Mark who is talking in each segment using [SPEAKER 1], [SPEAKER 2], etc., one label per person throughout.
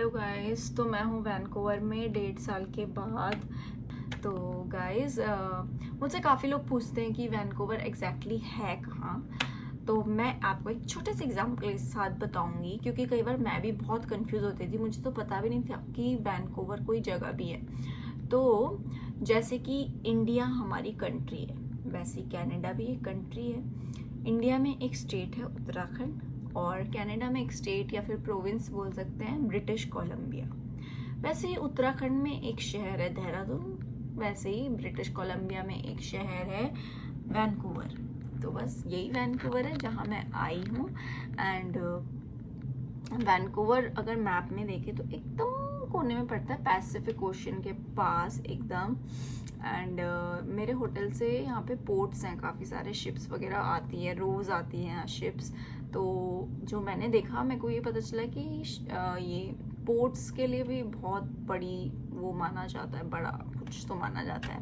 [SPEAKER 1] Guys, तो मैं हूँ वैंकूवर में 1.5 साल के बाद। तो गाइस, मुझसे काफ़ी लोग पूछते हैं कि वैंकूवर एग्जैक्टली है कहाँ। तो मैं आपको एक छोटे से एग्जाम्पल के साथ बताऊंगी, क्योंकि कई बार मैं भी बहुत कंफ्यूज होती थी, मुझे तो पता भी नहीं था कि वैंकूवर कोई जगह भी है। तो जैसे कि इंडिया हमारी कंट्री है, वैसे कनाडा भी एक कंट्री है। इंडिया में एक स्टेट है उत्तराखंड, और कनाडा में एक स्टेट या फिर प्रोविंस बोल सकते हैं ब्रिटिश कोलंबिया। वैसे ही उत्तराखंड में एक शहर है देहरादून, वैसे ही ब्रिटिश कोलंबिया में एक शहर है वैंकूवर। तो बस यही वैंकूवर है जहाँ मैं आई हूँ। एंड वैंकूवर अगर मैप में देखें तो एकदम कोने में पड़ता है, पैसिफिक ओशन के पास एकदम। एंड मेरे होटल से यहाँ पे पोर्ट्स हैं, काफ़ी सारे शिप्स वगैरह आती है, रोज़ आती हैं शिप्स। तो जो मैंने देखा, मेरे को ये पता चला कि ये पोर्ट्स के लिए भी बहुत बड़ी वो माना जाता है, बड़ा कुछ तो माना जाता है।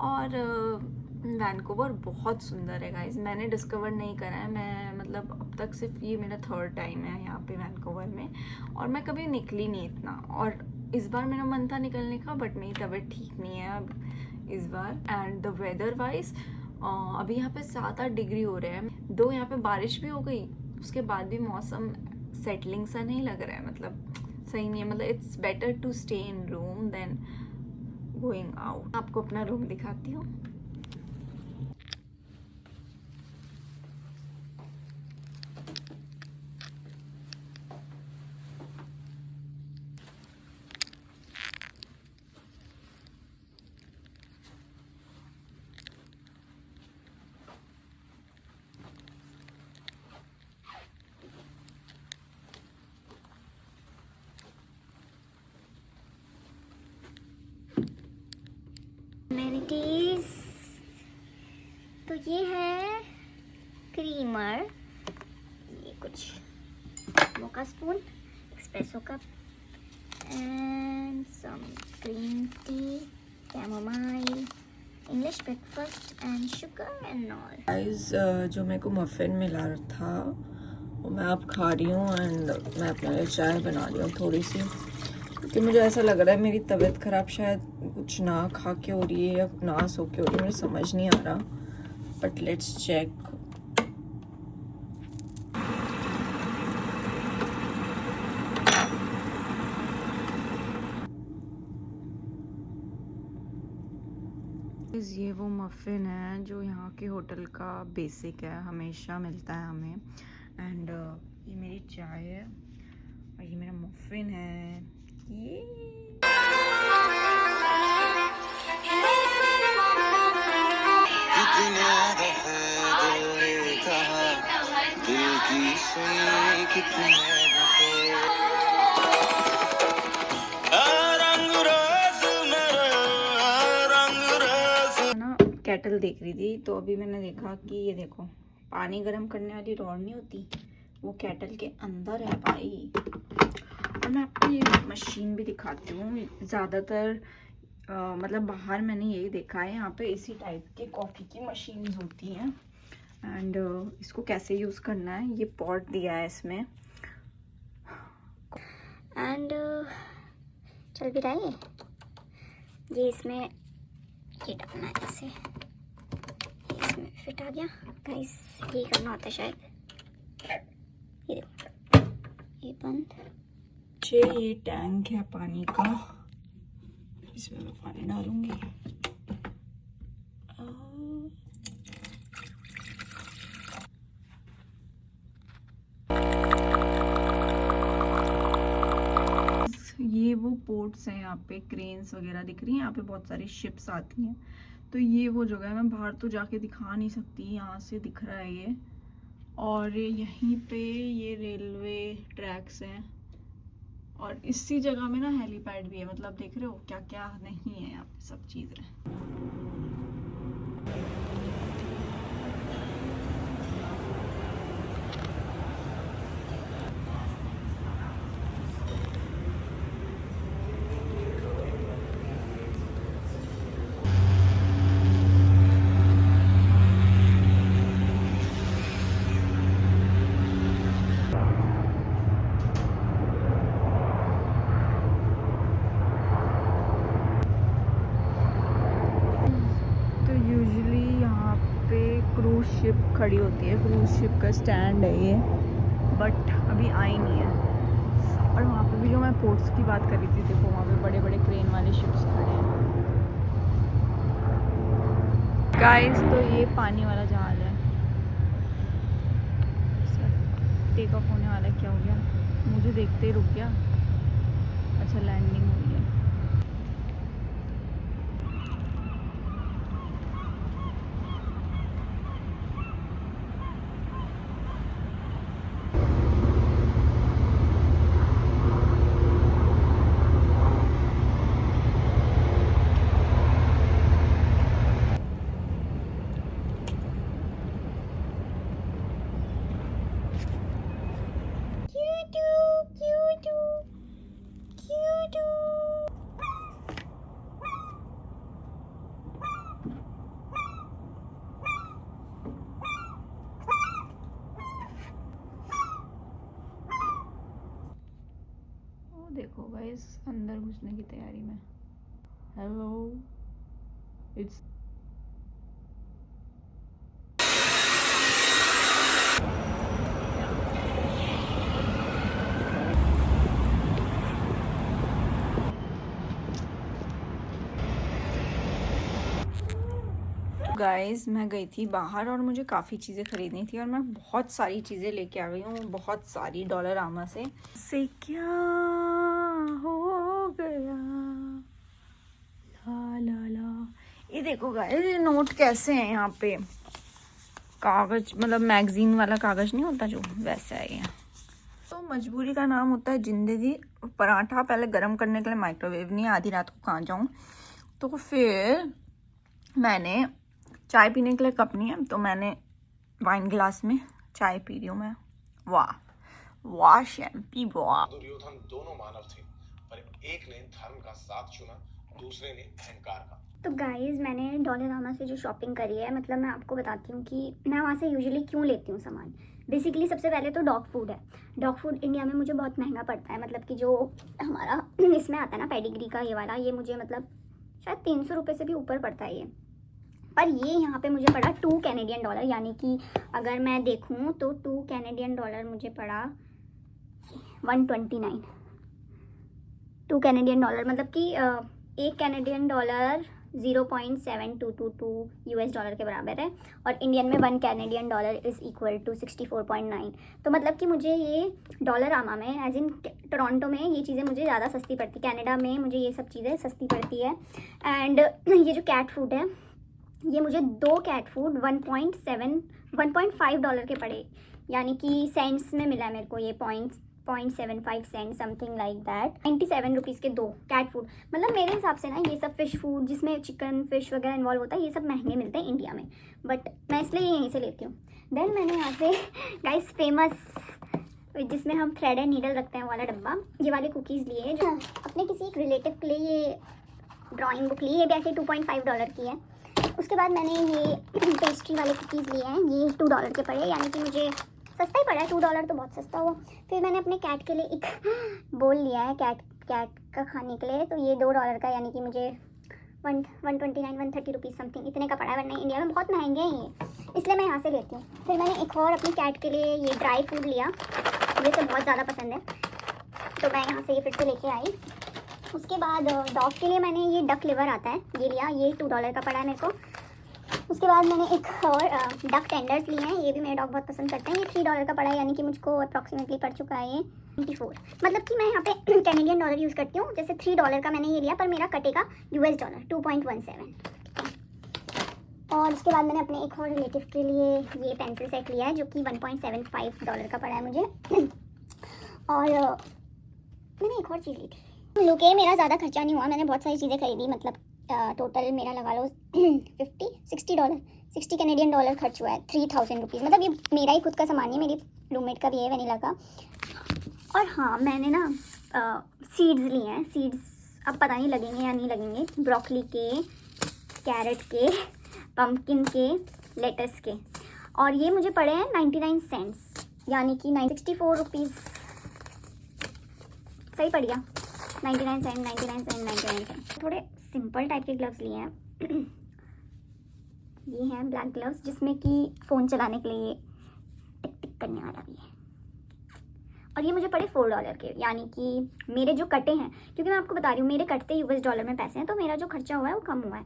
[SPEAKER 1] और वैंकूवर बहुत सुंदर है गाइस, मैंने डिस्कवर नहीं करा है, मैं मतलब अब तक सिर्फ ये मेरा 3rd टाइम है यहाँ पे वैंकूवर में, और मैं कभी निकली नहीं इतना। और इस बार मेरा मन था निकलने का, बट मेरी तबीयत ठीक नहीं है अब इस बार। एंड द वेदर वाइज अभी यहाँ पे 7-8 डिग्री हो रहे हैं, दो यहाँ पे बारिश भी हो गई, उसके बाद भी मौसम सेटलिंग सा नहीं लग रहा है, मतलब सही नहीं है। मतलब it's better to stay in room than going out. आपको अपना रूम दिखाती हूँ।
[SPEAKER 2] अमेनिटीज तो ये है क्रीमर, ये कुछ mocha spoon, espresso cup and some green tea, chamomile, English breakfast and sugar and all.
[SPEAKER 1] Guys, जो मेरे को मफ़िन मिला था वो मैं अब खा रही हूँ। एंड मैं अपने लिए चाय बना रही हूँ थोड़ी सी, क्योंकि मुझे ऐसा लग रहा है मेरी तबीयत ख़राब शायद कुछ ना खा के हो रही है या ना सो के हो रही है, मुझे समझ नहीं आ रहा, बट लेट्स चेक। ये वो मफ़िन है जो यहाँ के होटल का बेसिक है, हमेशा मिलता है हमें। एंड ये मेरी चाय है और ये मेरा मफ़िन है। ये ना केटल देख रही थी, तो अभी मैंने देखा कि ये देखो, पानी गर्म करने वाली रॉड नहीं होती, वो केटल के अंदर है भाई। और मैं आपको ये मशीन भी दिखाती हूँ। ज़्यादातर मतलब बाहर मैंने यही देखा है, यहाँ पे इसी टाइप के कॉफ़ी की मशीन्स होती हैं। एंड इसको कैसे यूज़ करना है, ये पॉट दिया है इसमें।
[SPEAKER 2] एंड चल भी रहा है ये इसमें, ये डालना है जैसे, इसमें फिट आ गया गाइस। ये करना होता है शायद, ये देखो, ये बंद।
[SPEAKER 1] ये टैंक है पानी का, इसमें मैं पानी डालूंगी। ये वो पोर्ट्स हैं, यहाँ पे क्रेन्स वगैरह दिख रही हैं, यहाँ पे बहुत सारी शिप्स आती हैं। तो ये वो जगह है, मैं बाहर तो जाके दिखा नहीं सकती, यहाँ से दिख रहा है ये। और यहीं पे ये रेलवे ट्रैक्स हैं, और इसी जगह में ना हेलीपैड भी है। मतलब देख रहे हो क्या क्या नहीं है, यहाँ पे सब चीज़ें हैं। खड़ी होती है, क्रूज शिप का स्टैंड है ये, बट अभी आई नहीं है। और वहाँ पे भी जो मैं पोर्ट्स की बात कर रही थी, देखो वहाँ पे बड़े बड़े क्रेन वाले शिप्स खड़े हैं गाइस। तो ये पानी वाला जहाज है, टेक ऑफ होने वाला है। क्या हो गया, मुझे देखते ही रुक गया। अच्छा लैंडिंग हुई है। देखो गाइस, अंदर घुसने की तैयारी में। हेलो, इट्स गाइस, मैं गई थी बाहर और मुझे काफ़ी चीज़ें ख़रीदनी थी और मैं बहुत सारी चीज़ें लेके आ गई हूँ, बहुत सारी डॉलरामा से क्या हो गया ला ला ला। ये देखो गाइस, ये नोट कैसे हैं यहाँ पे, कागज़ मतलब मैगजीन वाला कागज़ नहीं होता जो, वैसा है ये। तो मजबूरी का नाम होता है ज़िंदगी। पराठा पहले गर्म करने के लिए माइक्रोवेव नहीं, आधी रात को कहाँ जाऊँ, तो फिर मैंने चाय पीने के लिए कप नहीं है, तो मैंने वाइन ग्लास में चाय पी रही हूँ मैं। वाह वाह शैम्पी वाह।
[SPEAKER 3] दुर्योधन दोनों मानव थे, पर एक ने धर्म का साथ चुना, दूसरे ने अहंकार का।
[SPEAKER 2] तो गाइस, मैंने डॉलरामा से जो शॉपिंग करी है, मतलब मैं आपको बताती हूँ कि मैं वहाँ से यूजुअली क्यों लेती हूँ सामान। बेसिकली सबसे पहले तो डॉग फूड है। डॉग फूड इंडिया में मुझे बहुत महंगा पड़ता है, मतलब कि जो हमारा इसमें आता है ना पेडिग्री का ये वाला, ये मुझे मतलब शायद 300 रुपये से भी ऊपर पड़ता है ये। पर ये यहाँ पे मुझे पड़ा 2 कैनेडियन डॉलर, यानी कि अगर मैं देखूँ तो 2 कैनेडियन डॉलर मुझे पड़ा 129। 2 कैनेडियन डॉलर मतलब कि 1 कैनेडियन डॉलर 0.7222 यूएस डॉलर के बराबर है, और इंडियन में 1 Canadian dollar is equal to 64.9। तो मतलब कि मुझे ये डॉलरामा में एज इन टोरंटो में ये चीज़ें मुझे ज़्यादा सस्ती पड़ती, कनाडा में मुझे ये सब चीज़ें सस्ती पड़ती है। एंड ये जो कैट फूड है, ये मुझे 2 कैट फूड 1.5 डॉलर के पड़े, यानी कि सेंट्स में मिला है मेरे को ये 0.75 cent something like that. 97 rupees के 2 कैट फूड। मतलब मेरे हिसाब से ना ये सब फ़िश फूड जिसमें चिकन फिश वगैरह इन्वॉल्व होता है, ये सब महंगे मिलते हैं इंडिया में, बट मैं इसलिए यहीं से लेती हूँ। देन मैंने यहाँ से गाइस फेमस, जिसमें हम थ्रेड एंड नीडल रखते हैं वाला डब्बा, ये वाले कुकीज़ लिए, जो अपने किसी एक रिलेटिव के लिए ये ड्राइंग बुक ली, ये भी ऐसे 2.5 डॉलर की है। उसके बाद मैंने ये पेस्ट्री वाले कुकीज़ लिए हैं, ये 2 डॉलर के पड़े, यानी कि मुझे सस्ता ही पड़ा है, 2 डॉलर तो बहुत सस्ता हुआ। फिर मैंने अपने कैट के लिए एक बोल लिया है कैट का खाने के लिए, तो ये 2 डॉलर का, यानी कि मुझे 130 रुपीज़ समथिंग इतने का पड़ा है, वरना इंडिया में बहुत महंगे हैं ये, इसलिए मैं यहाँ से लेती हूँ। फिर मैंने एक और अपनी कैट के लिए ये ड्राई फूड लिया, मुझे तो बहुत ज़्यादा पसंद है, तो मैं यहाँ से ये फिर से लेके आई। उसके बाद डॉग के लिए मैंने ये डक लिवर आता है, ये लिया, ये 2 डॉलर का पड़ा है मेरे को। उसके बाद मैंने एक और डक टेंडर्स लिए हैं, ये भी मेरे डॉग बहुत पसंद करते हैं, ये 3 डॉलर का पड़ा है, यानी कि मुझको अप्रॉक्सीमेटली पड़ चुका है ये 24। मतलब कि मैं यहाँ पे कैनेडियन डॉलर यूज़ करती हूँ, जैसे 3 डॉलर का मैंने ये लिया, पर मेरा कटेगा यूएस डॉलर 2.17। और उसके बाद मैंने अपने एक और रिलेटिव के लिए ये पेंसिल सेट लिया है, जो कि 1.75 डॉलर का पड़ा है मुझे। और मैंने एक और चीज़ ली थी, लुक के मेरा ज़्यादा खर्चा नहीं हुआ, मैंने बहुत सारी चीज़ें खरीदी, मतलब टोटल मेरा लगा लो 60 कैनेडियन डॉलर खर्च हुआ है, 3000 रुपीज़। मतलब ये मेरा ही खुद का सामान है, मेरी रूममेट का भी है, वनीला का। और हाँ, मैंने ना सीड्स लिए हैं, सीड्स अब पता नहीं लगेंगे या नहीं लगेंगे, ब्रोकली के, कैरेट के, पम्पकिन के, लेटस के, और ये मुझे पड़े हैं 99 सेंट्स, यानी कि 64 रुपीज़, सही पड़ गया, 99 सेंट। थोड़े सिंपल टाइप के ग्लव्स लिए हैं, ये हैं ब्लैक ग्लव्स, जिसमें कि फ़ोन चलाने के लिए टिक टिक करने वाला भी है। और ये मुझे पड़े $4 के, यानी कि मेरे जो कटे हैं, क्योंकि मैं आपको बता रही हूँ मेरे कटते US डॉलर में पैसे हैं, तो मेरा जो खर्चा हुआ है वो कम हुआ है।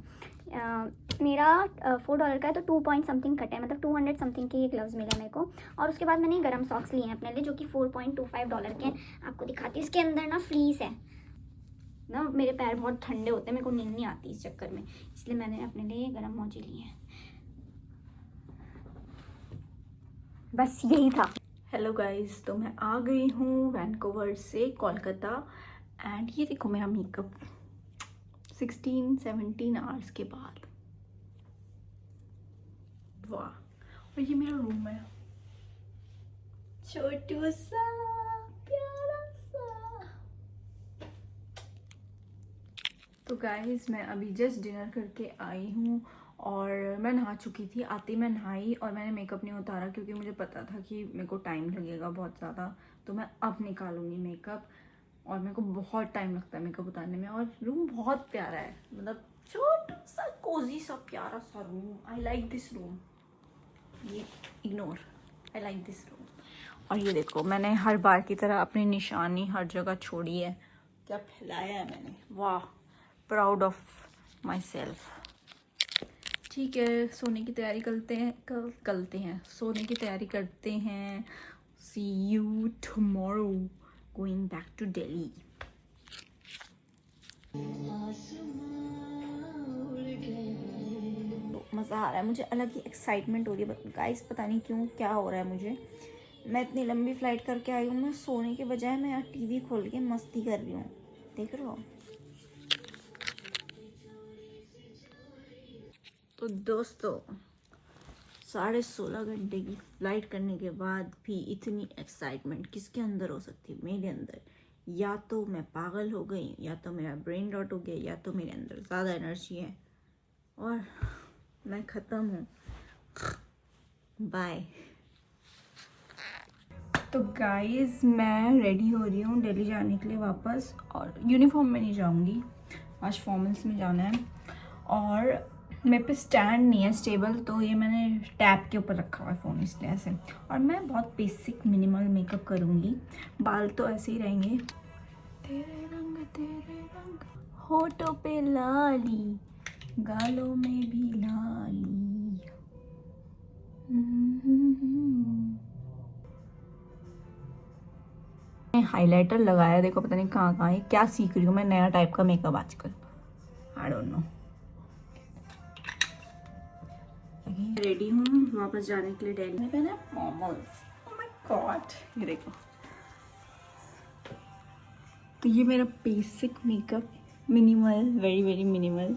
[SPEAKER 2] मेरा $4 का है, तो 2 पॉइंट समथिंग कटे हैं, मतलब 200 समथिंग के ये ग्लव्स मिले मेरे को। और उसके बाद मैंने गर्म सॉक्स लिए हैं अपने लिए, जो कि $4.25 के हैं। आपको दिखाती हूँ, इसके अंदर ना फ्लीस है ना, मेरे पैर बहुत ठंडे होते हैं, मेरे को नींद नहीं आती इस चक्कर में, इसलिए मैंने अपने लिए गर्म मोजे लिए हैं। बस यही था।
[SPEAKER 1] हेलो गाइस, तो मैं आ गई हूँ वैंकूवर से कोलकाता। एंड ये देखो मेरा मेकअप 16-17 आवर्स के बाद। वाह। और ये मेरा रूम है, छोटू सा प्यारा सा। तो गाइस मैं अभी जस्ट डिनर करके आई हूँ और मैं नहा चुकी थी। आते ही मैं नहाई और मैंने मेकअप नहीं उतारा, क्योंकि मुझे पता था कि मेरे को टाइम लगेगा बहुत ज़्यादा, तो मैं अब निकालूंगी मेकअप। और मेरे को बहुत टाइम लगता है मेकअप उतारने में। और रूम बहुत प्यारा है, मतलब छोटा सा कोजी सा प्यारा सा room. I like this room. ये ignore, I like this room. और ये देखो मैंने हर बार की तरह अपनी निशानी हर जगह छोड़ी है। क्या फैलाया है मैंने, वाह, प्राउड ऑफ माई सेल्फ। ठीक है, सोने की तैयारी करते हैं सोने की तैयारी करते हैं। See you tomorrow, going back to Delhi. मज़ा आ रहा है मुझे, अलग ही एक्साइटमेंट हो रही है गाइस, पता नहीं क्यों, क्या हो रहा है मुझे। मैं इतनी लंबी फ्लाइट करके आई हूँ, मैं सोने के बजाय मैं यहाँ टीवी खोल के मस्ती कर रही हूँ, देख रहे हो। तो दोस्तों 16.5 घंटे की फ्लाइट करने के बाद भी इतनी एक्साइटमेंट किसके अंदर हो सकती है? मेरे अंदर। या तो मैं पागल हो गई, या तो मेरा ब्रेन रॉट हो गया, या तो मेरे अंदर ज़्यादा एनर्जी है और मैं ख़त्म हूँ। बाय। तो गाइस मैं रेडी हो रही हूँ दिल्ली जाने के लिए वापस, और यूनिफॉर्म में नहीं जाऊँगी, आज फॉर्मल्स में जाना है। और मेरे पे स्टैंड नहीं है स्टेबल, तो ये मैंने टैब के ऊपर रखा हुआ है फ़ोन, इसलिए ऐसे। और मैं बहुत बेसिक मिनिमल मेकअप करूँगी, बाल तो ऐसे ही रहेंगे। तेरे रंग होठों पे लाली, गालों में भी लाली। हाइलाइटर लगाया, देखो पता नहीं कहाँ कहाँ है। क्या सीख रही हूँ मैं नया टाइप का मेकअप आजकल, आई डोंट नो। रेडी हूँ वापस जाने के लिए दिल्ली में। पहना फॉर्मल्स, ओह माय गॉड, ये देखो। तो ये मेरा basic makeup, minimal, very very minimal.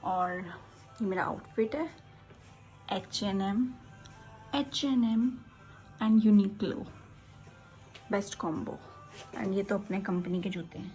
[SPEAKER 1] और ये मेरा आउटफिट है H&M and Uniqlo, best combo. And ये तो अपने कंपनी के जूते हैं।